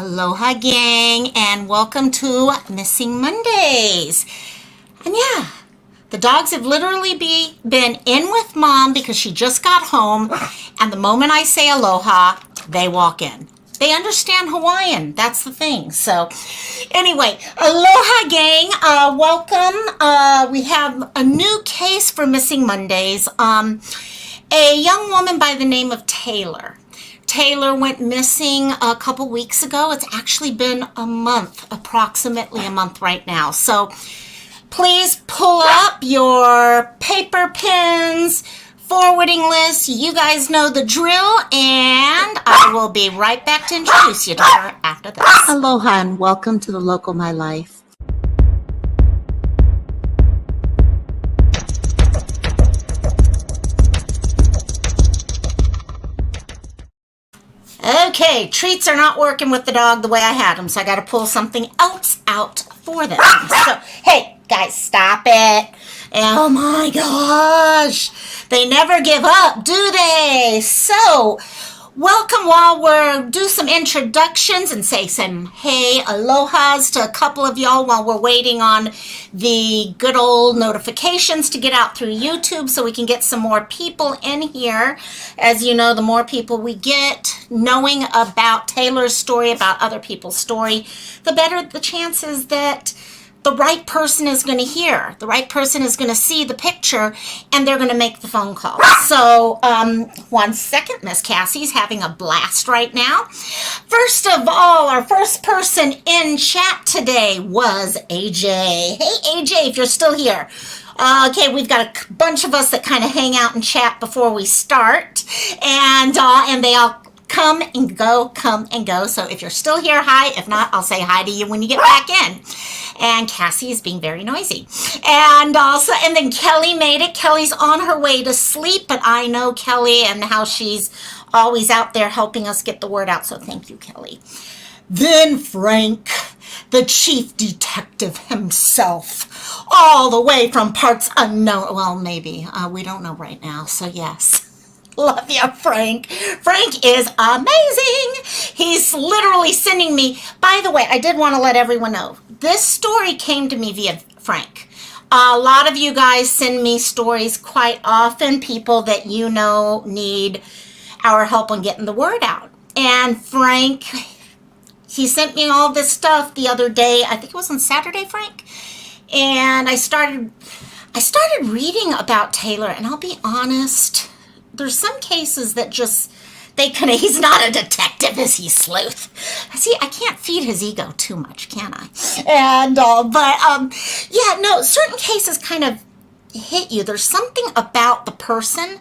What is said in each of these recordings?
Aloha gang, and welcome to Missing Mondays. And yeah, the dogs have literally been in with mom because she just got home, and the moment I say aloha, they walk in. They understand Hawaiian. That's the thing. So anyway, aloha gang, welcome. We have a new case for Missing Mondays. A young woman by the name of Taylor. Taylor went missing a couple weeks ago. It's actually been a month, approximately a month right now. So please pull up your paper, pens, forwarding list. You guys know the drill, and I will be right back to introduce you to her after this. Aloha and welcome to the Local My Life. Okay, treats are not working with the dog the way I had them, so I got to pull something else out for them. So, hey, guys, stop it. Oh my gosh. They never give up, do they? So, welcome while we're do some introductions and say some hey alohas to a couple of y'all while we're waiting on the good old notifications to get out through YouTube so we can get some more people in here. As you know, the more people we get knowing about Taylor's story, about other people's story, the better the chances that the right person is going to hear. The right person is going to see the picture, and they're going to make the phone call. So, 1 second, Miss Cassie's having a blast right now. First of all, our first person in chat today was AJ. Hey, AJ, if you're still here. Okay, we've got a bunch of us that kind of hang out and chat before we start, and they all come and go. So if you're still here, hi. If not, I'll say hi to you when you get back in. And Cassie is being very noisy. And then Kelly made it. Kelly's on her way to sleep, but I know Kelly and how she's always out there helping us get the word out. So thank you, Kelly. Then Frank, the chief detective himself, all the way from parts unknown. Well, maybe. We don't know right now. So yes. Love you, Frank. Frank is amazing. He's literally sending me. By the way, I did want to let everyone know, this story came to me via Frank. A lot of you guys send me stories quite often, people that you know need our help on getting the word out. And Frank, he sent me all this stuff the other day. I think it was on Saturday, Frank. And I started reading about Taylor, and I'll be honest, there's some cases that just, he's not a detective, is he, sleuth? See, I can't feed his ego too much, can I? And, certain cases kind of hit you. There's something about the person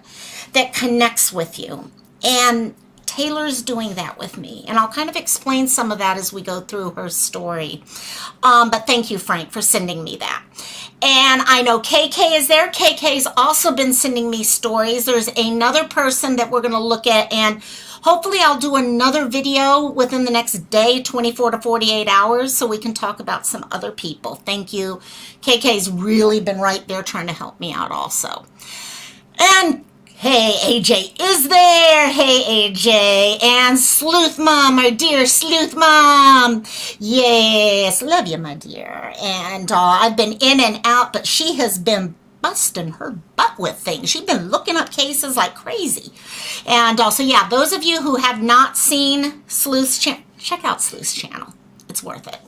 that connects with you. And Taylor's doing that with me. And I'll kind of explain some of that as we go through her story. But thank you, Frank, for sending me that. And I know KK is there. KK's also been sending me stories. There's another person that we're going to look at, and hopefully I'll do another video within the next day, 24 to 48 hours, so we can talk about some other people. Thank you. KK's really been right there trying to help me out also. And hey, AJ is there. Hey, AJ. And Sleuth Mom, my dear Sleuth Mom. Yes, love you, my dear. And I've been in and out, but she has been busting her butt with things. She's been looking up cases like crazy. And also, yeah, those of you who have not seen Sleuth's channel, check out Sleuth's channel. It's worth it.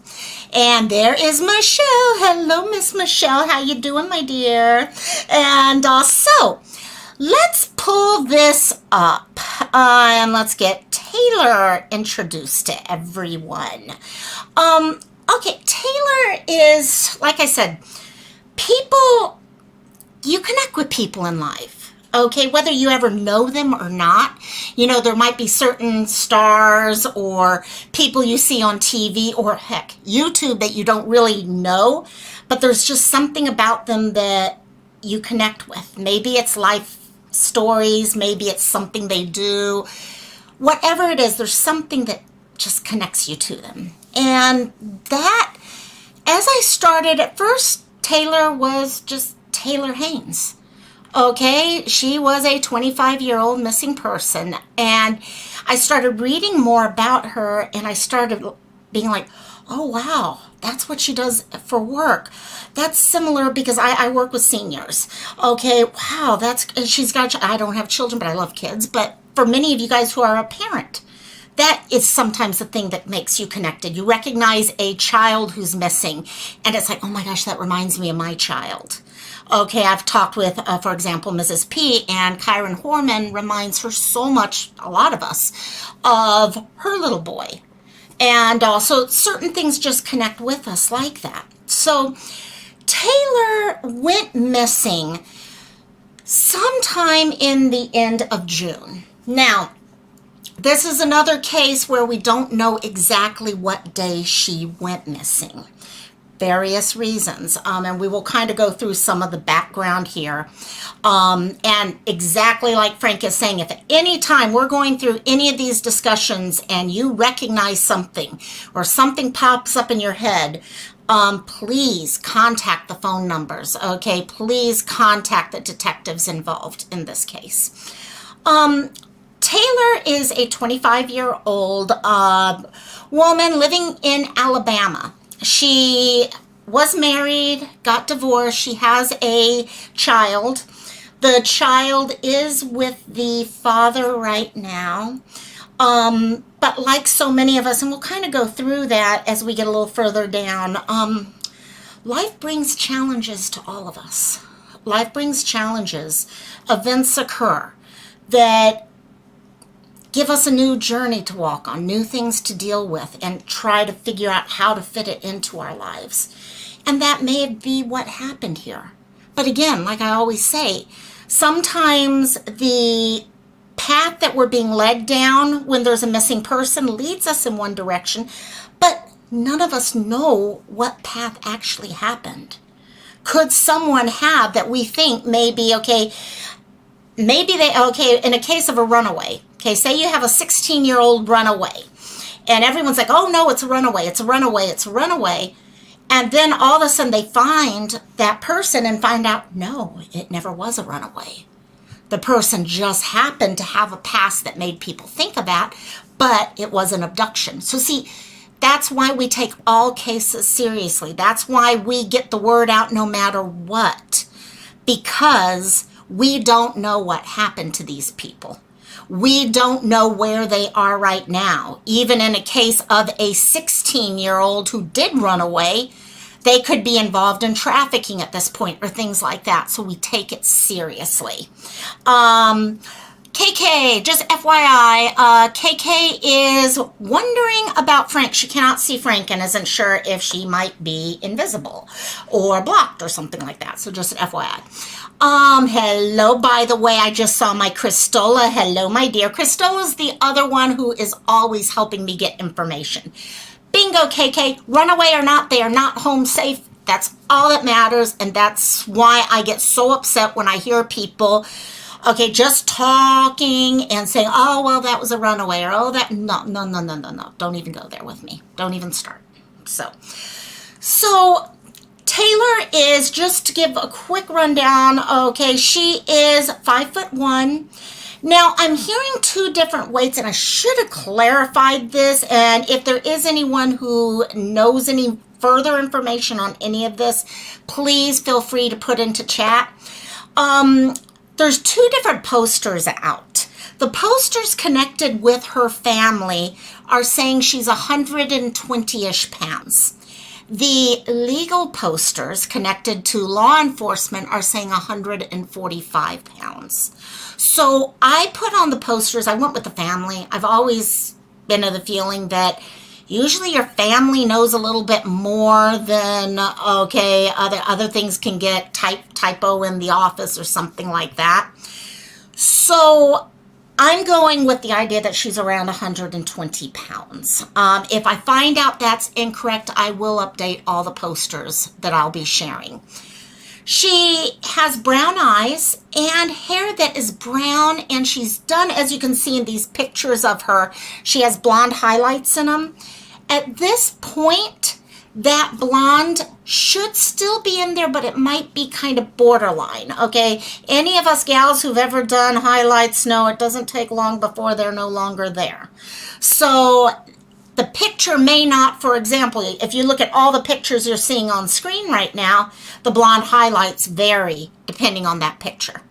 And there is Michelle. Hello, Miss Michelle. How you doing, my dear? And so let's pull this up and let's get Taylor introduced to everyone. Okay, Taylor is, like I said, you connect with people in life, okay, whether you ever know them or not. You know, there might be certain stars or people you see on TV or heck, YouTube that you don't really know, but there's just something about them that you connect with. Maybe it's life stories, maybe it's something they do, whatever it is, there's something that just connects you to them. And that, as I started at first, Taylor was just Taylor Haynes. Okay, she was a 25-year-old missing person, and I started reading more about her, and I started being like, oh, wow, that's what she does for work. That's similar because I work with seniors. Okay, wow, she's got, I don't have children, but I love kids. But for many of you guys who are a parent, that is sometimes the thing that makes you connected. You recognize a child who's missing, and it's like, oh my gosh, that reminds me of my child. Okay, I've talked with, for example, Mrs. P, and Kyron Horman reminds her so much, a lot of us, of her little boy. And also certain things just connect with us like that. So Taylor went missing sometime in the end of June. Now, this is another case where we don't know exactly what day she went missing. Various reasons, and we will kind of go through some of the background here. And exactly like Frank is saying, if at any time we're going through any of these discussions and you recognize something or something pops up in your head, please contact the phone numbers, okay? Please contact the detectives involved in this case. Taylor is a 25-year-old woman living in Alabama. She was married, got divorced. She has a child. The child is with the father right now. But like so many of us, and we'll kind of go through that as we get a little further down, life brings challenges to all of us. Life brings challenges. Events occur that give us a new journey to walk on, new things to deal with, and try to figure out how to fit it into our lives. And that may be what happened here. But again, like I always say, sometimes the path that we're being led down when there's a missing person leads us in one direction, but none of us know what path actually happened. Could someone have that we think maybe, okay, in a case of a runaway, okay, say you have a 16-year-old runaway, and everyone's like, oh no, it's a runaway, it's a runaway, it's a runaway. And then all of a sudden they find that person and find out, no, it never was a runaway. The person just happened to have a past that made people think of that, but it was an abduction. So see, that's why we take all cases seriously. That's why we get the word out no matter what, because we don't know what happened to these people. We don't know where they are right now. Even in a case of a 16-year-old who did run away, they could be involved in trafficking at this point or things like that. So we take it seriously. KK, just FYI, KK is wondering about Frank. She cannot see Frank and isn't sure if she might be invisible or blocked or something like that. So just FYI. Hello, by the way, I just saw my Christola. Hello, my dear. Christola's the other one who is always helping me get information. Bingo, KK. Runaway or not, they are not home safe. That's all that matters, and that's why I get so upset when I hear people, okay, just talking and saying, oh, well, that was a runaway, or oh, that, no. Don't even go there with me. Don't even start. So Taylor is, just to give a quick rundown, okay, she is 5'1". Now, I'm hearing two different weights, and I should have clarified this, and if there is anyone who knows any further information on any of this, please feel free to put into chat. There's two different posters out. The posters connected with her family are saying she's 120-ish pounds. The legal posters connected to law enforcement are saying 145 pounds. So I put on the posters, I went with the family. I've always been of the feeling that usually your family knows a little bit more than, okay, other things can get typo in the office or something like that. So I'm going with the idea that she's around 120 pounds. If I find out that's incorrect, I will update all the posters that I'll be sharing. She has brown eyes and hair that is brown, and she's done, as you can see in these pictures of her, she has blonde highlights in them. At this point, that blonde should still be in there, but it might be kind of borderline, okay? Any of us gals who've ever done highlights know it doesn't take long before they're no longer there. So the picture may not, for example, if you look at all the pictures you're seeing on screen right now, the blonde highlights vary depending on that picture.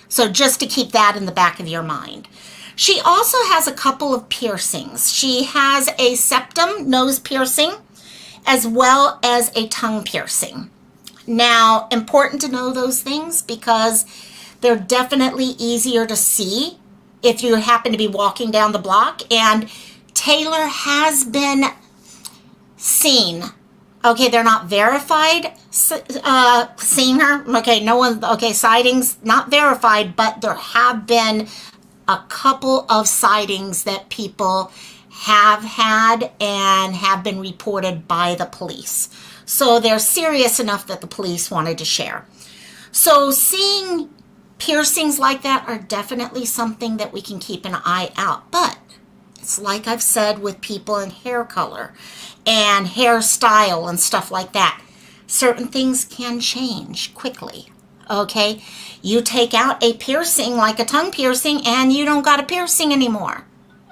So just to keep that in the back of your mind. She also has a couple of piercings. She has a septum nose piercing as well as a tongue piercing. Now, important to know those things because they're definitely easier to see if you happen to be walking down the block. And Taylor has been seen. Okay, they're not verified seeing her. Okay, no one, okay, sightings not verified, but there have been a couple of sightings that people have had and have been reported by the police. So they're serious enough that the police wanted to share. So seeing piercings like that are definitely something that we can keep an eye out. But it's like I've said with people in hair color and hairstyle and stuff like that. Certain things can change quickly. Okay? You take out a piercing like a tongue piercing and you don't got a piercing anymore.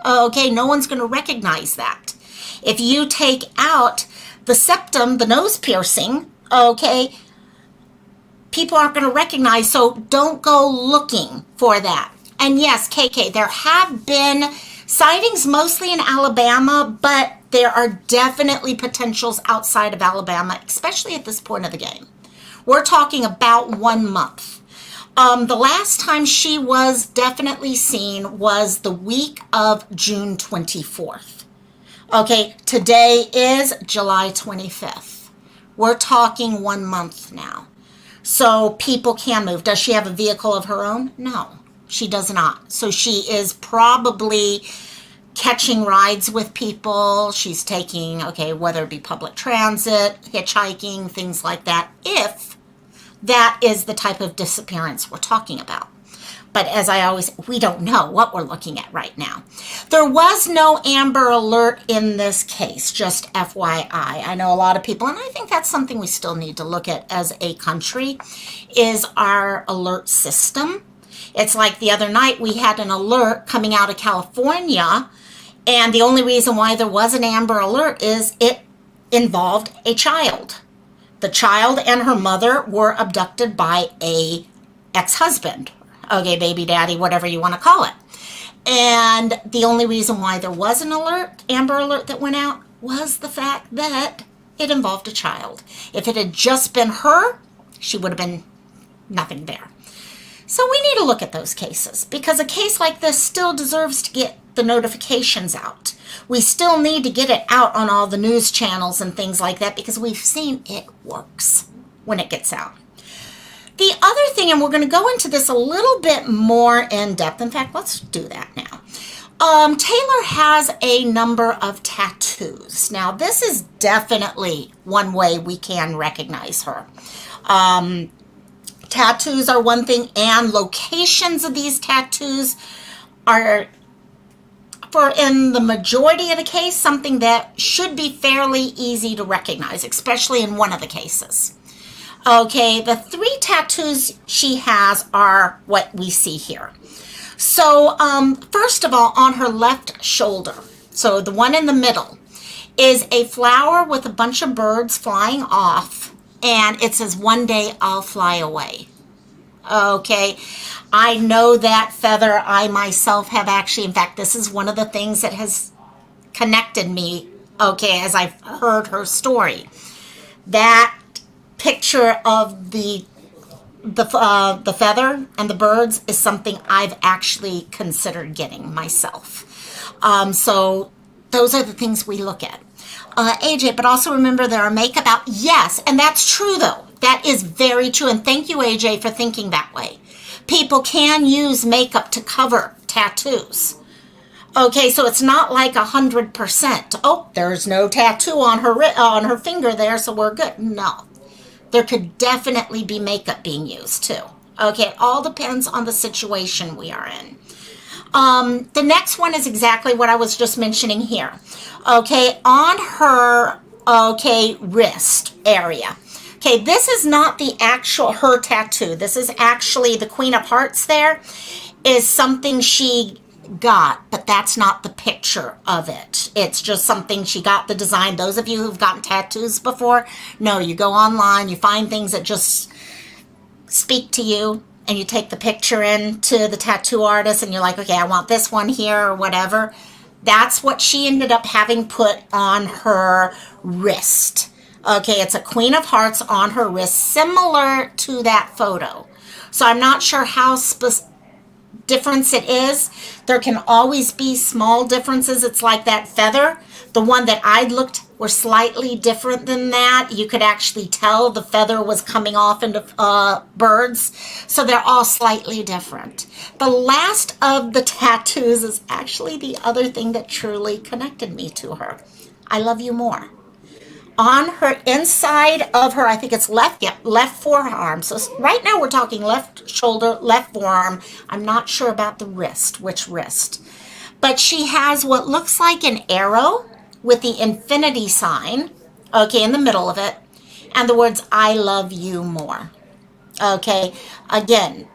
Okay, no one's going to recognize that. If you take out the septum, the nose piercing, okay, people aren't going to recognize, so don't go looking for that. And yes, KK, there have been sightings mostly in Alabama, but there are definitely potentials outside of Alabama, especially at this point of the game. We're talking about 1 month. The last time she was definitely seen was the week of June 24th. Okay, today is July 25th. We're talking 1 month now. So people can move. Does she have a vehicle of her own? No, she does not. So she is probably catching rides with people. She's taking, okay, whether it be public transit, hitchhiking, things like that, if that is the type of disappearance we're talking about. But as I always, we don't know what we're looking at right now. There was no Amber Alert in this case, just FYI. I know a lot of people, and I think that's something we still need to look at as a country, is our alert system. It's like the other night we had an alert coming out of California, and the only reason why there was an Amber Alert is it involved a child. The child and her mother were abducted by a ex-husband, okay, baby daddy, whatever you want to call it. And the only reason why there was an alert, Amber Alert, that went out was the fact that it involved a child. If it had just been her, she would have been nothing there. So we need to look at those cases because a case like this still deserves to get the notifications out. We still need to get it out on all the news channels and things like that because we've seen it works when it gets out. The other thing, and we're going to go into this a little bit more in depth. In fact, let's do that now. Taylor has a number of tattoos. Now, this is definitely one way we can recognize her. Tattoos are one thing, and locations of these tattoos are, for in the majority of the case, something that should be fairly easy to recognize, especially in one of the cases. Okay, the 3 tattoos she has are what we see here. So, first of all, on her left shoulder, so the one in the middle, is a flower with a bunch of birds flying off, and it says, "One day I'll fly away." Okay, I know that feather. I myself have actually, in fact, this is one of the things that has connected me, okay, as I've heard her story. That picture of the feather and the birds is something I've actually considered getting myself. So those are the things we look at. AJ, but also remember there are makeup out. Yes, and that's true though. That is very true. And thank you, AJ, for thinking that way. People can use makeup to cover tattoos. Okay, so it's not like 100%. Oh, there's no tattoo on her finger there, so we're good. No. There could definitely be makeup being used too. Okay, it all depends on the situation we are in. The next one is exactly what I was just mentioning here. Okay, on her okay, wrist area. Okay, this is not the actual, her tattoo. This is actually the Queen of Hearts there is something she got, but that's not the picture of it. It's just something she got the design. Those of you who've gotten tattoos before, no, you go online, you find things that just speak to you, and you take the picture in to the tattoo artist, and you're like, okay, I want this one here or whatever. That's what she ended up having put on her wrist. Okay, it's a Queen of Hearts on her wrist, similar to that photo. So I'm not sure how difference it is. There can always be small differences. It's like that feather. The one that I looked were slightly different than that. You could actually tell the feather was coming off into birds. So they're all slightly different. The last of the tattoos is actually the other thing that truly connected me to her. I love you more. On her inside of her, I think it's left, yep, left forearm. So right now we're talking left shoulder, left forearm. I'm not sure about the wrist, which wrist. But she has what looks like an arrow with the infinity sign, okay, in the middle of it, and the words, I love you more. Okay, again,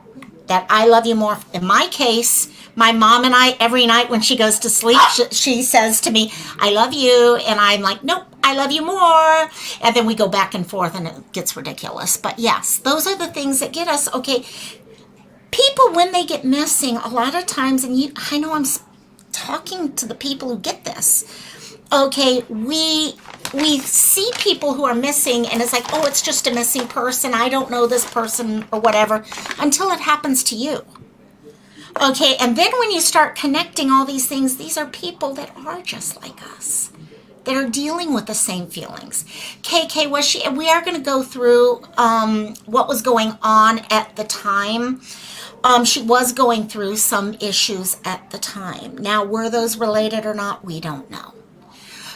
that I love you more. In my case, my mom and I, every night when she goes to sleep, she says to me, I love you. And I'm like, nope, I love you more. And then we go back and forth and it gets ridiculous. But yes, those are the things that get us. Okay, people, when they get missing, a lot of times, and I know I'm talking to the people who get this. Okay, we see people who are missing and it's like, oh, it's just a missing person. I don't know this person or whatever, until it happens to you. Okay, and then when you start connecting all these things, these are people that are just like us, that are dealing with the same feelings. KK, we are going to go through what was going on at the time. She was going through some issues at the time. Now, were those related or not? We don't know.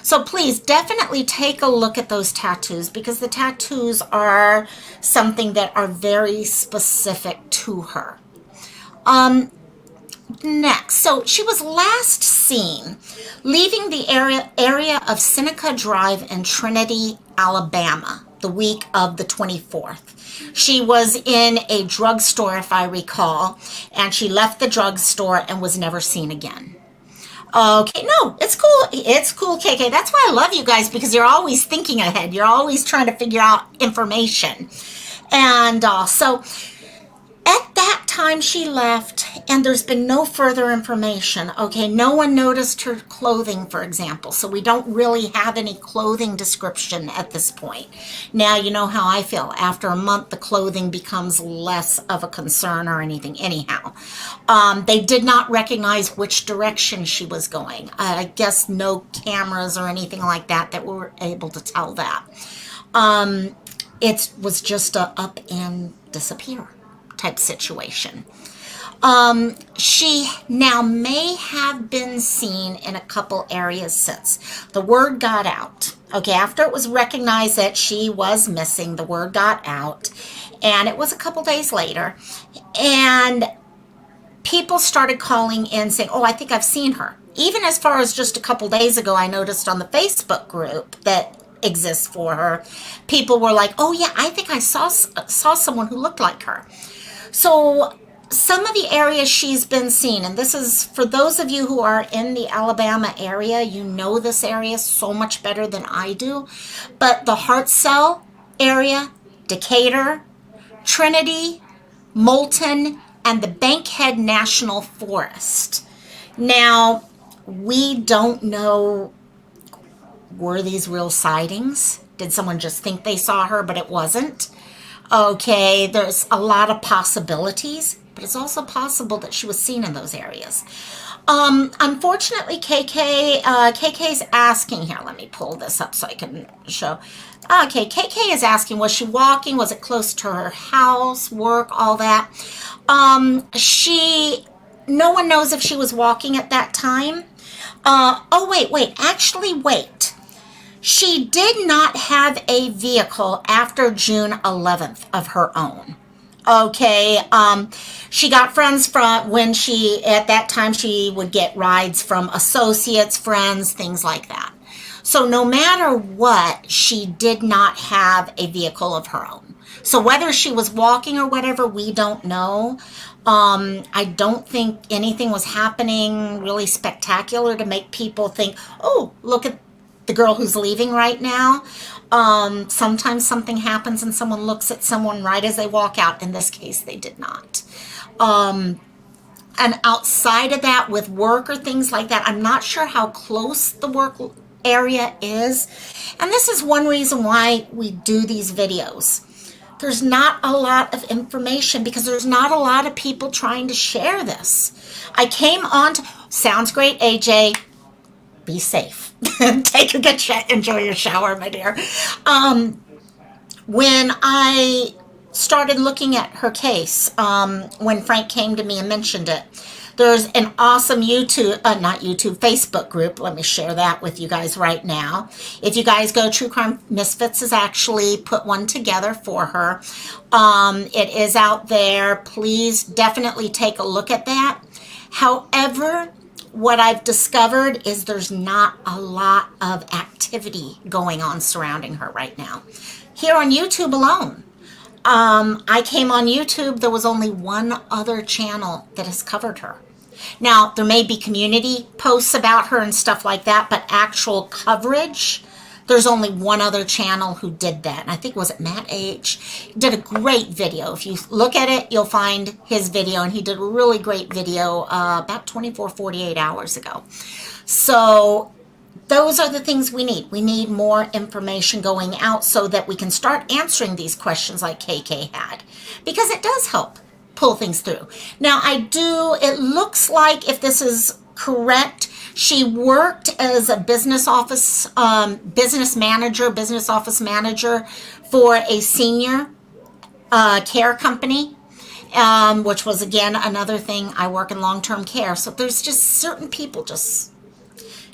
So please definitely take a look at those tattoos, because the tattoos are something that are very specific to her. Next, so she was last seen leaving the area of Seneca Drive in Trinity, Alabama, the week of the 24th. She was in a drugstore, if I recall, and she left the drugstore and was never seen again. Okay, no, it's cool. It's cool, KK. That's why I love you guys, because you're always thinking ahead. You're always trying to figure out information. And so at that time she left, and there's been no further information. Okay, no one noticed her clothing, for example, so we don't really have any clothing description at this point. Now, you know how I feel. After a month, the clothing becomes less of a concern or anything. Anyhow, they did not recognize which direction she was going. I guess no cameras or anything like that were able to tell that. It was just a up and disappear type situation. She now may have been seen in a couple areas since. The word got out. Okay, after it was recognized that she was missing, the word got out, and it was a couple days later, and people started calling in saying, oh, I think I've seen her. Even as far as just a couple days ago, I noticed on the Facebook group that exists for her, people were like, oh yeah, I think I saw someone who looked like her. So some of the areas she's been seen, and this is for those of you who are in the Alabama area, you know this area so much better than I do, but the Hartselle area, Decatur, Trinity, Moulton, and the Bankhead National Forest. Now, we don't know, were these real sightings? Did someone just think they saw her, but it wasn't? Okay, there's a lot of possibilities, but it's also possible that she was seen in those areas. Unfortunately, KK's asking here. Let me pull this up so I can show. Okay, KK is asking, was she walking? Was it close to her house, work, all that? No one knows if she was walking at that time. Wait. She did not have a vehicle after June 11th of her own. Okay, she got friends from at that time she would get rides from associates, friends, things like that. So no matter what, she did not have a vehicle of her own. So whether she was walking or whatever, we don't know. I don't think anything was happening really spectacular to make people think, oh, look at the girl who's leaving right now. Sometimes something happens and someone looks at someone right as they walk out. In this case, they did not. And outside of that, with work or things like that, I'm not sure how close the work area is. And this is one reason why we do these videos. There's not a lot of information because there's not a lot of people trying to share this. I came on to, sounds great, AJ. Be safe. Take a good enjoy your shower, my dear. When I started looking at her case, when Frank came to me and mentioned it, there's an awesome Facebook group. Let me share that with you guys right now. If you guys go, True Crime Misfits has actually put one together for her. It is out there. Please definitely take a look at that. However, what I've discovered is there's not a lot of activity going on surrounding her right now. Here on YouTube alone, I came on YouTube, there was only one other channel that has covered her. Now, there may be community posts about her and stuff like that, but actual coverage, there's only one other channel who did that. And I think, was it Matt H? He did a great video. If you look at it, you'll find his video. And he did a really great video about 48 hours ago. So those are the things we need. We need more information going out so that we can start answering these questions like KK had. Because it does help pull things through. Now, it looks like, if this is correct, she worked as a business office manager for a senior care company, which was, again, another thing. I work in long-term care. So there's just certain people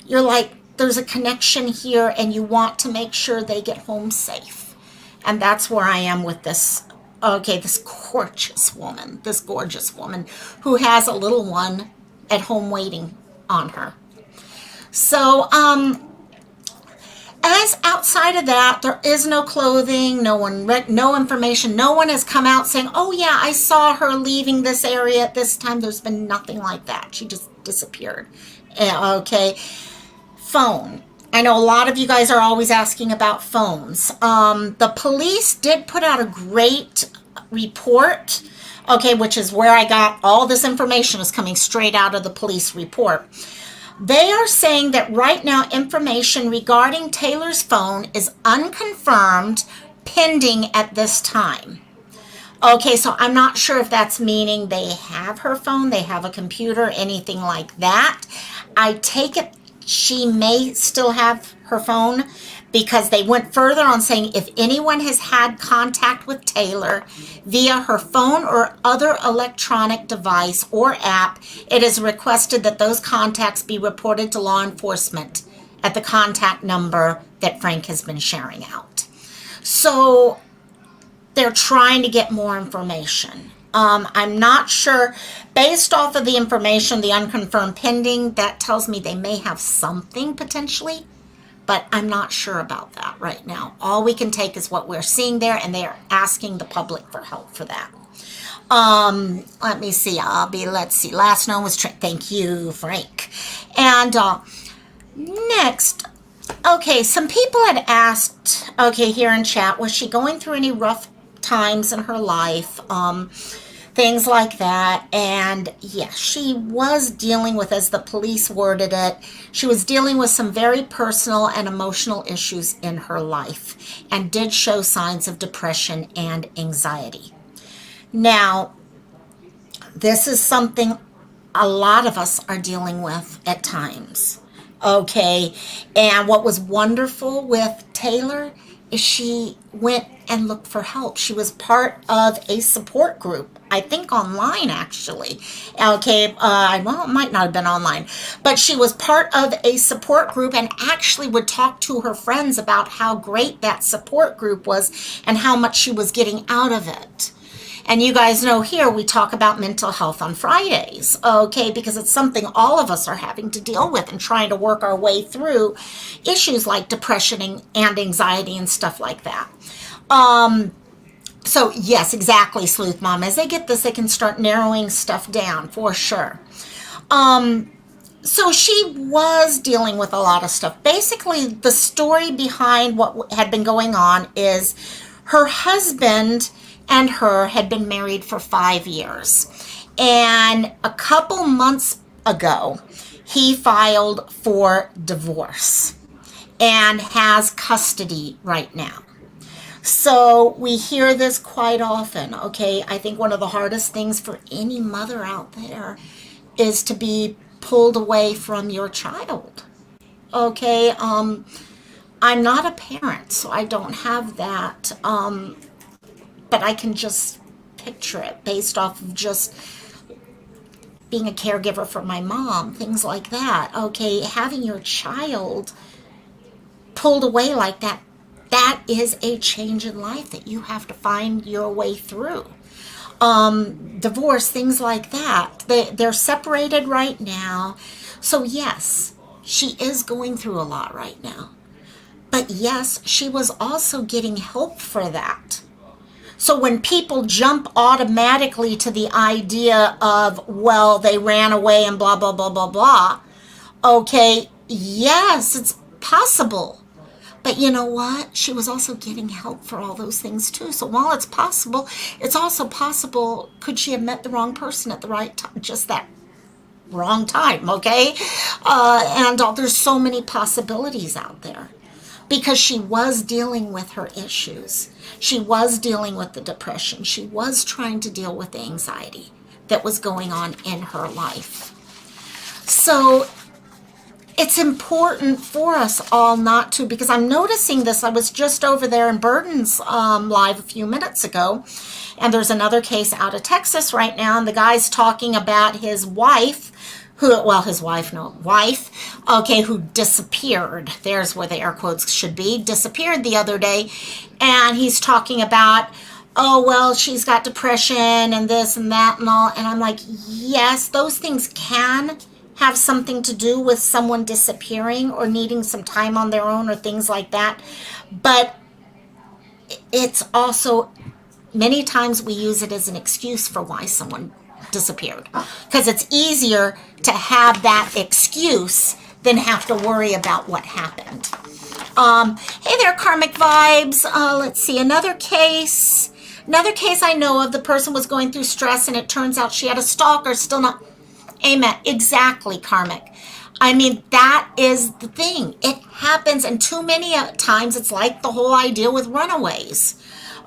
you're like, there's a connection here and you want to make sure they get home safe. And that's where I am with this. Okay, this gorgeous woman who has a little one at home waiting on her. So, as outside of that, there is no clothing, no information. No one has come out saying, oh yeah, I saw her leaving this area at this time. There's been nothing like that. She just disappeared. Okay. Phone. I know a lot of you guys are always asking about phones. The police did put out a great report, okay, which is where I got all this information, is coming straight out of the police report. They are saying that right now information regarding Taylor's phone is unconfirmed, pending at this time. Okay, so I'm not sure if that's meaning they have her phone, they have a computer, anything like that. I take it she may still have her phone, because they went further on saying if anyone has had contact with Taylor via her phone or other electronic device or app, it is requested that those contacts be reported to law enforcement at the contact number that Frank has been sharing out. So they're trying to get more information. I'm not sure. Based off of the information, the unconfirmed pending, that tells me they may have something potentially, but I'm not sure about that right now. All we can take is what we're seeing there, and they are asking the public for help for that. Let me see. Let's see. Last known was Trinity. Thank you, Frank. And next, okay, some people had asked, okay, here in chat, was she going through any rough times in her life, things like that. And yes, she was dealing with, as the police worded it, she was dealing with some very personal and emotional issues in her life and did show signs of depression and anxiety. Now, this is something a lot of us are dealing with at times. Okay, and what was wonderful with Taylor is she went and looked for help. She was part of a support group, I think online actually. Okay, well, it might not have been online, but she was part of a support group and actually would talk to her friends about how great that support group was and how much she was getting out of it. And you guys know here we talk about mental health on Fridays, okay, because it's something all of us are having to deal with and trying to work our way through issues like depression and anxiety and stuff like that. So yes, exactly, Sleuth Mom. As they get this, they can start narrowing stuff down for sure. So she was dealing with a lot of stuff. Basically, the story behind what had been going on is her husband and her had been married for 5 years. And a couple months ago, he filed for divorce and has custody right now. So we hear this quite often, okay? I think one of the hardest things for any mother out there is to be pulled away from your child, okay? I'm not a parent, so I don't have that, but I can just picture it based off of just being a caregiver for my mom, things like that, okay? Having your child pulled away like that, that is a change in life that you have to find your way through. Divorce, things like that. They're separated right now. So yes, she is going through a lot right now. But yes, she was also getting help for that. So when people jump automatically to the idea of, well, they ran away and blah, blah, blah, blah, blah. Okay, yes, it's possible. But you know what? She was also getting help for all those things too. So while it's possible, it's also possible, could she have met the wrong person at the right time? Just that wrong time, okay? There's so many possibilities out there. Because she was dealing with her issues. She was dealing with the depression. She was trying to deal with the anxiety that was going on in her life. So it's important for us all not to, because I'm noticing this. I was just over there in Burden's live a few minutes ago, and there's another case out of Texas right now, and the guy's talking about his wife, who disappeared. There's where the air quotes should be, disappeared the other day, and he's talking about, oh, well, she's got depression and this and that and all, and I'm like, yes, those things can have something to do with someone disappearing or needing some time on their own or things like that. But it's also, many times we use it as an excuse for why someone disappeared. Because it's easier to have that excuse than have to worry about what happened. Hey there, Karmic Vibes. Let's see, another case I know of, the person was going through stress and it turns out she had a stalker, still not. Amen. Exactly, Karmic. I mean, that is the thing. It happens, and too many times it's like the whole idea with runaways.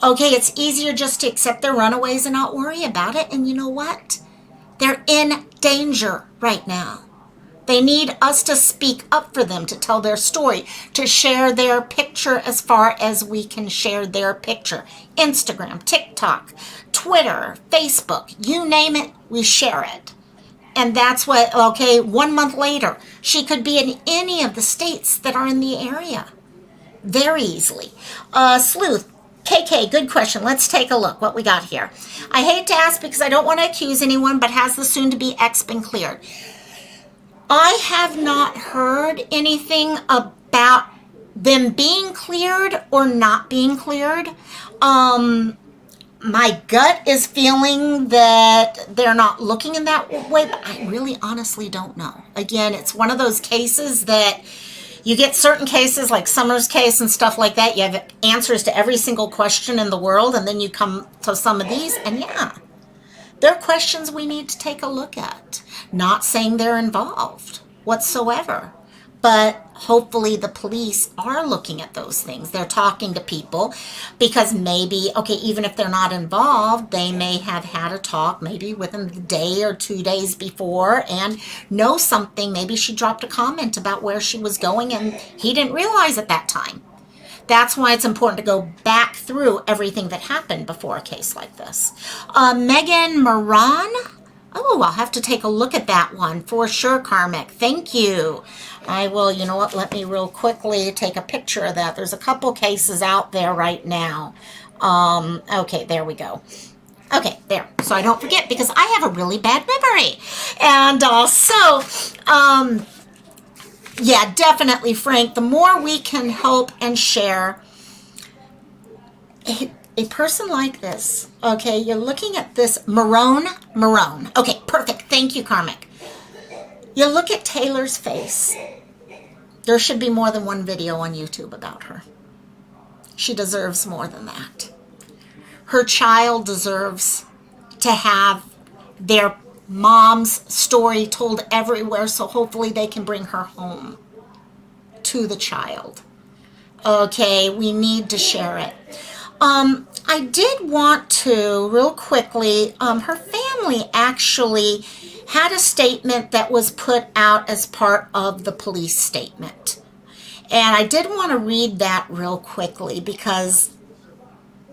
Okay, it's easier just to accept their runaways and not worry about it. And you know what? They're in danger right now. They need us to speak up for them, to tell their story, to share their picture as far as we can share their picture. Instagram, TikTok, Twitter, Facebook, you name it, we share it. And that's what, okay, 1 month later, she could be in any of the states that are in the area. Very easily. Sleuth, KK, good question. Let's take a look what we got here. I hate to ask because I don't want to accuse anyone, but has the soon-to-be ex been cleared? I have not heard anything about them being cleared or not being cleared. My gut is feeling that they're not looking in that way, but I really honestly don't know. Again, it's one of those cases that you get certain cases like Summer's case and stuff like that. You have answers to every single question in the world, and then you come to some of these, and yeah, they're questions we need to take a look at. Not saying they're involved whatsoever, but hopefully the police are looking at those things. They're talking to people because maybe, okay, even if they're not involved, they may have had a talk maybe within the day or 2 days before and know something. Maybe she dropped a comment about where she was going and he didn't realize at that time. That's why it's important to go back through everything that happened before a case like this. Megan Moran. Oh, I'll have to take a look at that one for sure, Karmic. Thank you. I will, you know what, let me real quickly take a picture of that. There's a couple cases out there right now. Okay, there we go. Okay, there, so I don't forget, because I have a really bad memory. And yeah, definitely, Frank, the more we can help and share a person like this, okay, you're looking at this Marone. Okay, perfect. Thank you, Karmic. You look at Taylor's face. There should be more than one video on YouTube about her. She deserves more than that. Her child deserves to have their mom's story told everywhere, so hopefully they can bring her home to the child. Okay, we need to share it. I did want to, real quickly, her family actually had a statement that was put out as part of the police statement. And I did want to read that real quickly because,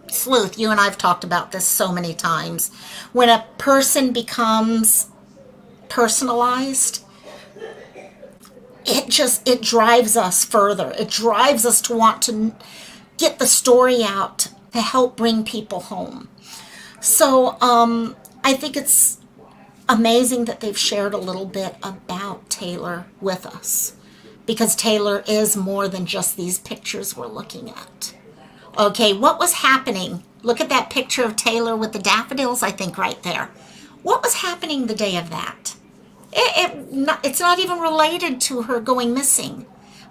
Sleuth, you and I have talked about this so many times. When a person becomes personalized, it drives us further. It drives us to want to get the story out to help bring people home. So I think it's amazing that they've shared a little bit about Taylor with us, because Taylor is more than just these pictures we're looking at. Okay, what was happening? Look at that picture of Taylor with the daffodils, I think, right there. What was happening the day of that? It's not even related to her going missing.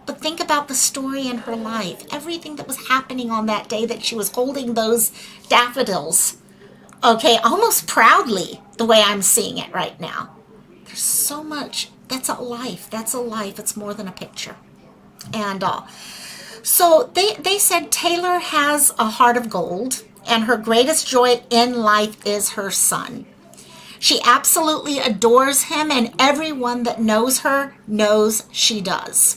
But think about the story in her life. Everything that was happening on that day that she was holding those daffodils. Okay, almost proudly, the way I'm seeing it right now. There's so much. That's a life. That's a life. It's more than a picture. And so they said Taylor has a heart of gold, and her greatest joy in life is her son. She absolutely adores him, and everyone that knows her knows she does.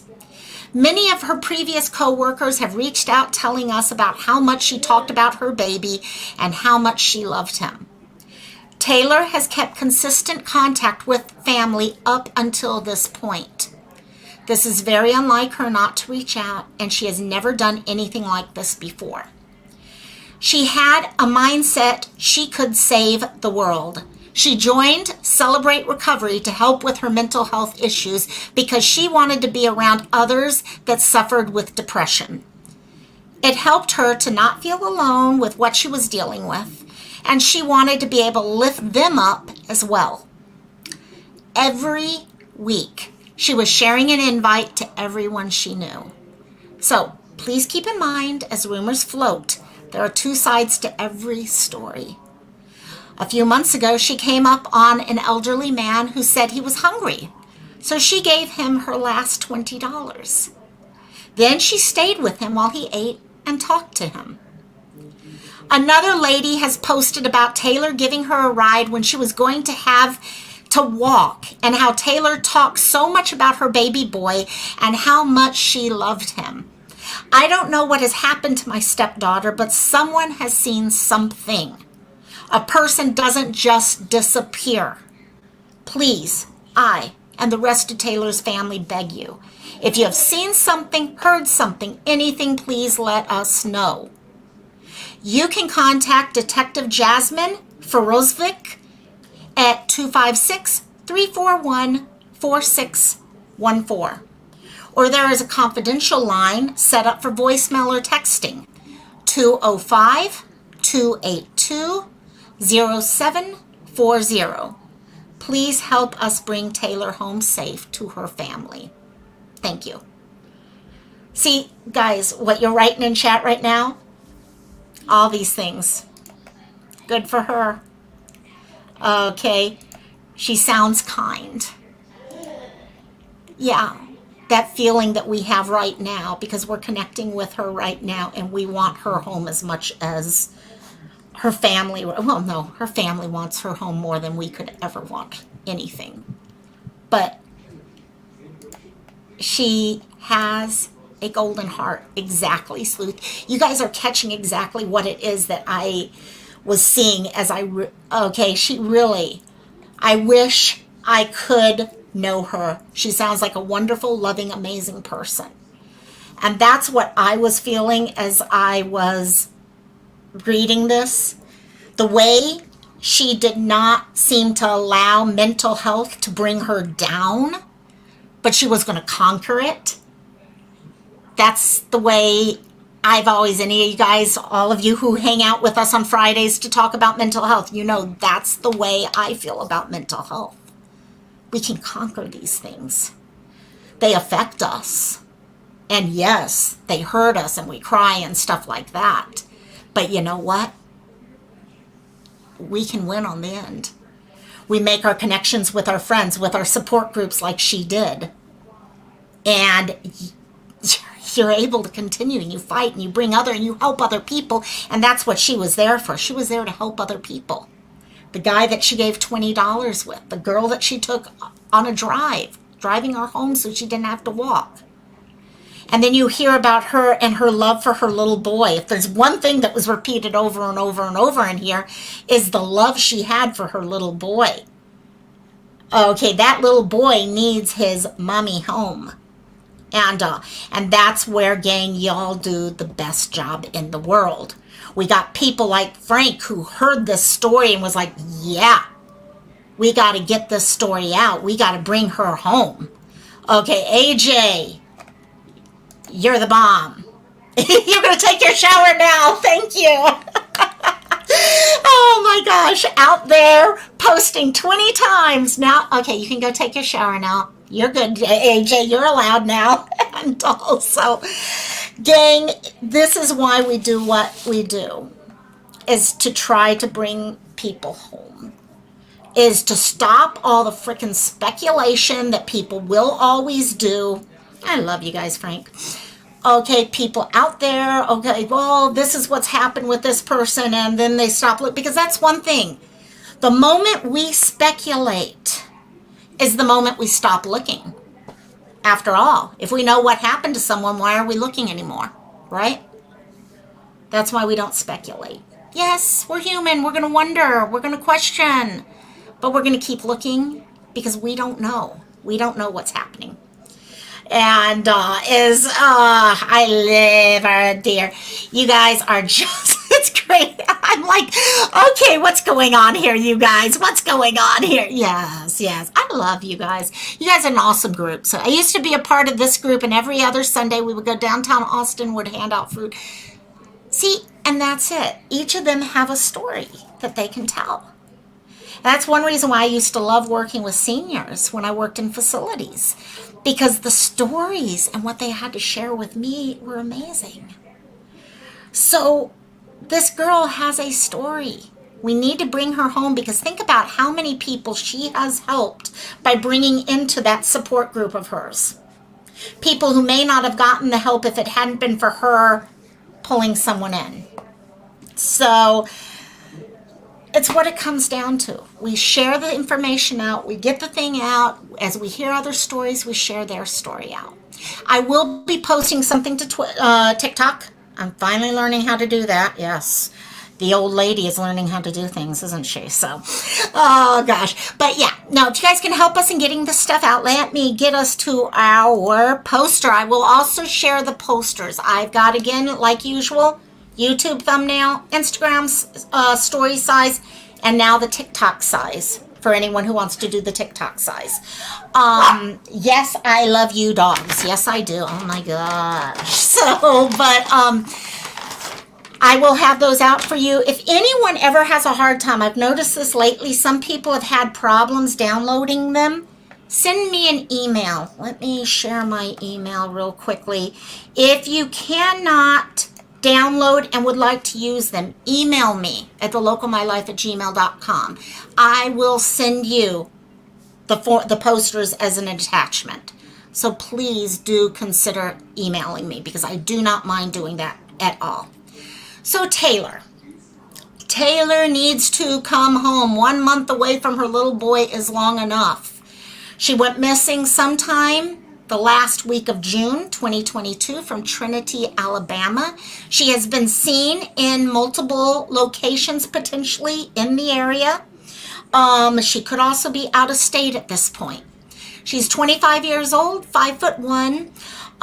Many of her previous co-workers have reached out telling us about how much she talked about her baby and how much she loved him. Taylor has kept consistent contact with family up until this point. This is very unlike her not to reach out, and she has never done anything like this before. She had a mindset she could save the world. She joined Celebrate Recovery to help with her mental health issues because she wanted to be around others that suffered with depression. It helped her to not feel alone with what she was dealing with, and she wanted to be able to lift them up as well. Every week, she was sharing an invite to everyone she knew. So please keep in mind, as rumors float, there are two sides to every story. A few months ago, she came up on an elderly man who said he was hungry, so she gave him her last $20. Then she stayed with him while he ate and talked to him. Another lady has posted about Taylor giving her a ride when she was going to have to walk, and how Taylor talked so much about her baby boy and how much she loved him. I don't know what has happened to my stepdaughter, but someone has seen something. A person doesn't just disappear. Please, I and the rest of Taylor's family beg you. If you have seen something, heard something, anything, please let us know. You can contact Detective Jasmine Ferozvik at 256-341-4614. Or there is a confidential line set up for voicemail or texting, 205-282-0740. Please help us bring Taylor home safe to her family. Thank you. See, guys, what you're writing in chat right now, all these things. Good for her. Okay. She sounds kind. Yeah. That feeling that we have right now, because we're connecting with her right now and we want her home as much as her family. Well, no, her family wants her home more than we could ever want anything. But she has a golden heart. Exactly, Sleuth. You guys are catching exactly what it is that I was seeing as she really, I wish I could know her. She sounds like a wonderful, loving, amazing person. And that's what I was feeling as I was reading this. The way She did not seem to allow mental health to bring her down, but she was going to conquer it. That's the way I've always, any of you guys, all of you who hang out with us on Fridays to talk about mental health, you know that's the way I feel about mental health. We can conquer these things. They affect us. And yes, they hurt us and we cry and stuff like that. But you know what? We can win on the end. We make our connections with our friends, with our support groups like she did. And you're able to continue and you fight and you bring other and you help other people. And that's what she was there for. She was there to help other people. The guy that she gave $20 with, the girl that she took on a drive, driving her home so she didn't have to walk. And then you hear about her and her love for her little boy. If there's one thing that was repeated over and over and over in here, is the love she had for her little boy. Okay, that little boy needs his mommy home. And that's where, gang, y'all do the best job in the world. We got people like Frank who heard this story and was like, yeah, we got to get this story out. We got to bring her home. Okay, AJ, you're the bomb. You're going to take your shower now. Thank you. Oh my gosh, out there posting 20 times now. Okay, you can go take your shower now. You're good, AJ. You're allowed now. And also, gang, this is why we do what we do, is to try to bring people home, is to stop all the freaking speculation that people will always do. I love you guys, Frank. Okay, people out there, okay, well, this is what's happened with this person, and then they stop looking, because that's one thing. The moment we speculate is the moment we stop looking. After all, if we know what happened to someone, why are we looking anymore, right? That's why we don't speculate. Yes, we're human, we're going to wonder, we're going to question, but we're going to keep looking because we don't know. We don't know what's happening. And I live our dear. You guys are just, it's great. I'm like, okay, what's going on here, you guys? What's going on here? Yes. I love you guys. You guys are an awesome group. So I used to be a part of this group, and every other Sunday we would go downtown Austin, would hand out food. See, and that's it. Each of them have a story that they can tell. That's one reason why I used to love working with seniors when I worked in facilities, because the stories and what they had to share with me were amazing. So this girl has a story. We need to bring her home, because think about how many people she has helped by bringing into that support group of hers. People who may not have gotten the help if it hadn't been for her pulling someone in. So it's what it comes down to. We share the information out. We get the thing out. As we hear other stories, we share their story out. I will be posting something to TikTok. I'm finally learning how to do that. Yes. The old lady is learning how to do things, isn't she? So, oh gosh. But yeah, now if you guys can help us in getting this stuff out, let me get us to our poster. I will also share the posters. I've got, again, like usual, YouTube thumbnail, Instagram story size, and now the TikTok size for anyone who wants to do the TikTok size. Yes, I love you, dogs. Yes, I do. Oh my gosh. So, but I will have those out for you. If anyone ever has a hard time, I've noticed this lately, some people have had problems downloading them. Send me an email. Let me share my email real quickly. If you cannot download and would like to use them, email me at thelocalmylife@gmail.com. I will send you the posters as an attachment. So please do consider emailing me, because I do not mind doing that at all. So Taylor needs to come home. 1 month away from her little boy is long enough. She went missing sometime the last week of June 2022 from Trinity, Alabama. She has been seen in multiple locations, potentially in the area. She could also be out of state at this point. She's 25 years old, 5'1".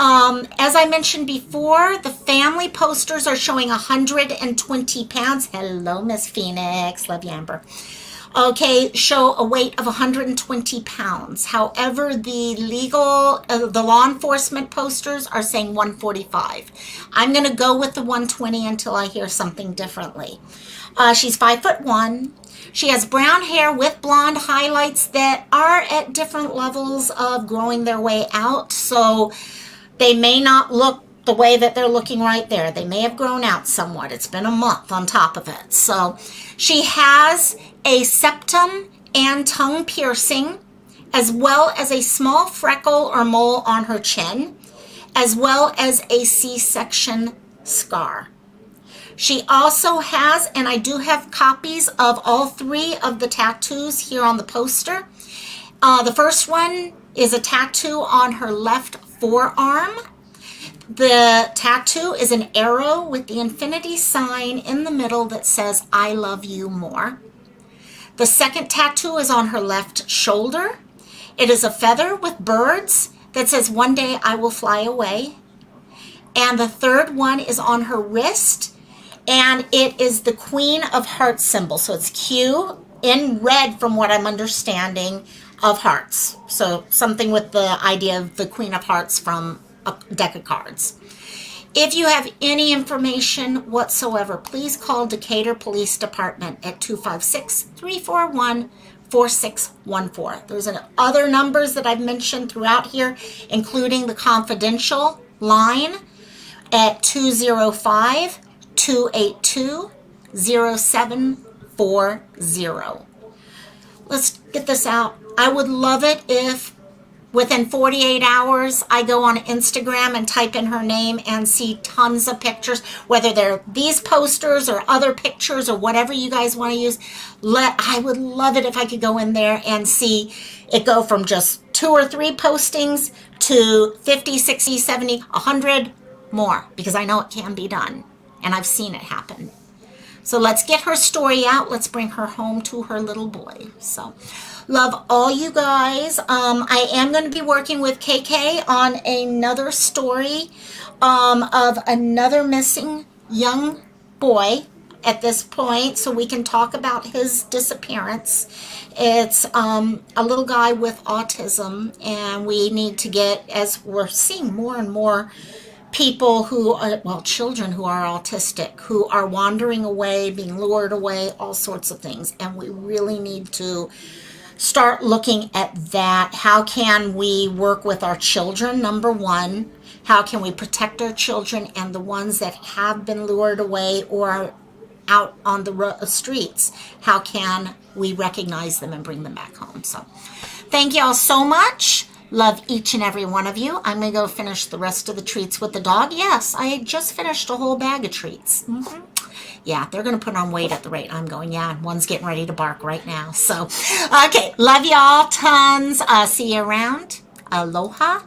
As I mentioned before, the family posters are showing 120 pounds. Hello, Miss Phoenix. Love you, Amber. Okay, show a weight of 120 pounds. However, the law enforcement posters are saying 145. I'm going to go with the 120 until I hear something differently. She's 5'1". She has brown hair with blonde highlights that are at different levels of growing their way out. So they may not look the way that they're looking right there. They may have grown out somewhat. It's been a month on top of it. So she has a septum and tongue piercing, as well as a small freckle or mole on her chin, as well as a C-section scar. She also has, and I do have copies of all three of the tattoos here on the poster. The first one is a tattoo on her left forearm. The tattoo is an arrow with the infinity sign in the middle that says, I love you more. The second tattoo is on her left shoulder. It is a feather with birds that says, one day I will fly away. And the third one is on her wrist, and it is the Queen of Hearts symbol. So it's Q in red from what I'm understanding of hearts. So something with the idea of the Queen of Hearts from a deck of cards. If you have any information whatsoever, please call Decatur Police Department at 256-341-4614. There's other numbers that I've mentioned throughout here, including the confidential line at 205-282-0740. Let's get this out. I would love it if within 48 hours, I go on Instagram and type in her name and see tons of pictures, whether they're these posters or other pictures or whatever you guys want to use. I would love it if I could go in there and see it go from just 2 or 3 postings to 50, 60, 70, 100 more, because I know it can be done and I've seen it happen. So let's get her story out. Let's bring her home to her little boy. So love all you guys. I am going to be working with KK on another story of another missing young boy at this point, so we can talk about his disappearance. It's a little guy with autism, and we need to get, as we're seeing more and more people who are, well, children who are autistic, who are wandering away, being lured away, all sorts of things. And we really need to start looking at that. How can we work with our children, number one? How can we protect our children and the ones that have been lured away or are out on the streets? How can we recognize them and bring them back home? So thank you all so much. Love each and every one of you. I'm going to go finish the rest of the treats with the dog. Yes, I just finished a whole bag of treats. Yeah, they're going to put on weight at the rate I'm going. Yeah, one's getting ready to bark right now. So, okay, love you all tons. See you around. Aloha